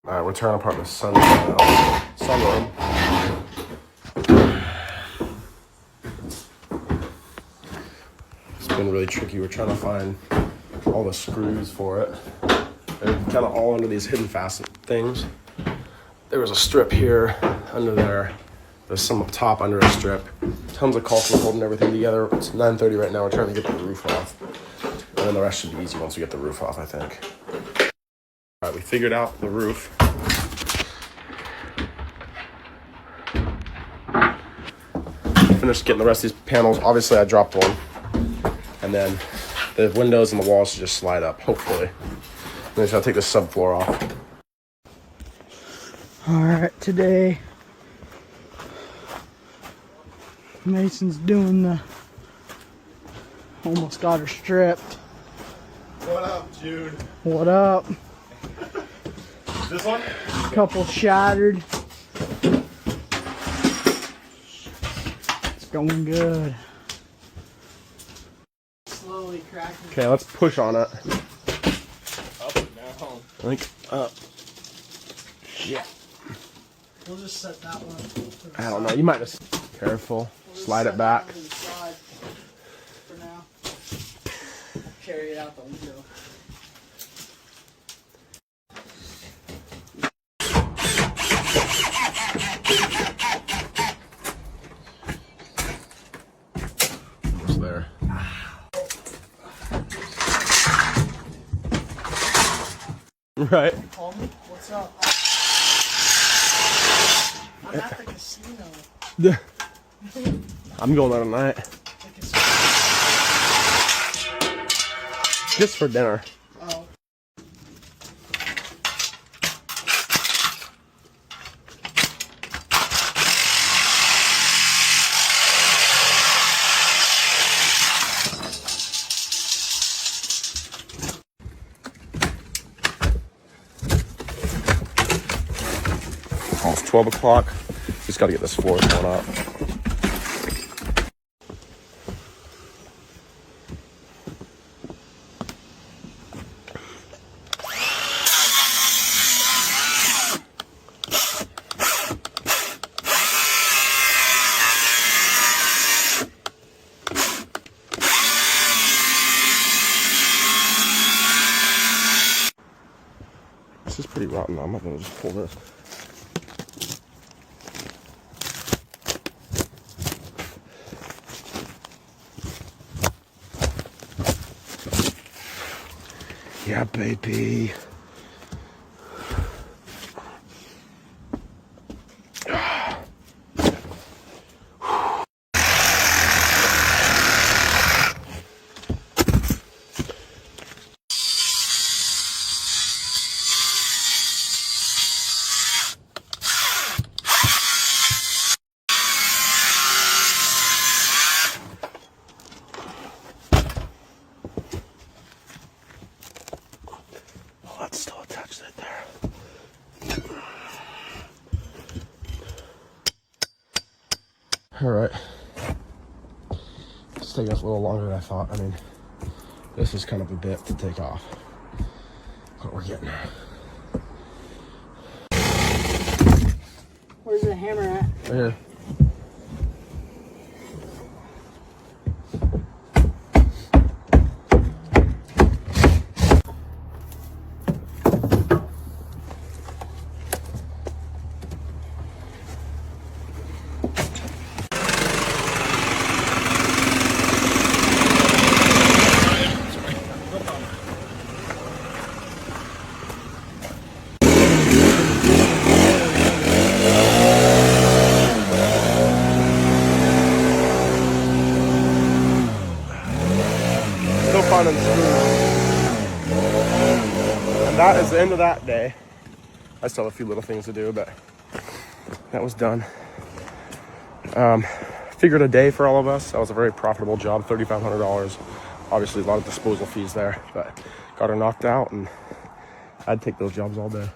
All right, we're tearing apart the sunroom. It's been really tricky. We're trying to find all the screws for it. They're kind of all under these hidden fasten things. There was a strip here, under there. There's some up top under a strip. Tons of caulking holding everything together. It's 9:30 right now. We're trying to get the roof off. And then the rest should be easy once we get the roof off, I think. All right, we figured out the roof. Finished getting the rest of these panels. Obviously, I dropped one. And then the windows and the walls should just slide up, hopefully. And then I'll take the subfloor off. All right, today Mason's doing the, almost got her stripped. What up, Jude? What up? This one? Couple shattered. It's going good. Slowly cracking. Okay, let's push on it. Up and down. I think up. Yeah. We'll just set that one. I don't know. You might just careful. Slide it back. For now. Carry it out the window. Almost there. Right. Call me. What's up? I'm at the casino. Yeah. I'm going there tonight. Just for dinner. Oh. Almost 12 o'clock. Just got to get this floor torn up. This is pretty rotten. I'm not going to just pull this. Yeah, baby. That's still attached right there. All right. It's taking us a little longer than I thought. I mean, this is kind of a bit to take off, but we're getting there. Where's the hammer at? Right here. And that is the end of that day. I still have a few little things to do, but that was done. Figured a day for all of us. That was a very profitable job, $3,500. Obviously a lot of disposal fees there, but got her knocked out, and I'd take those jobs all day.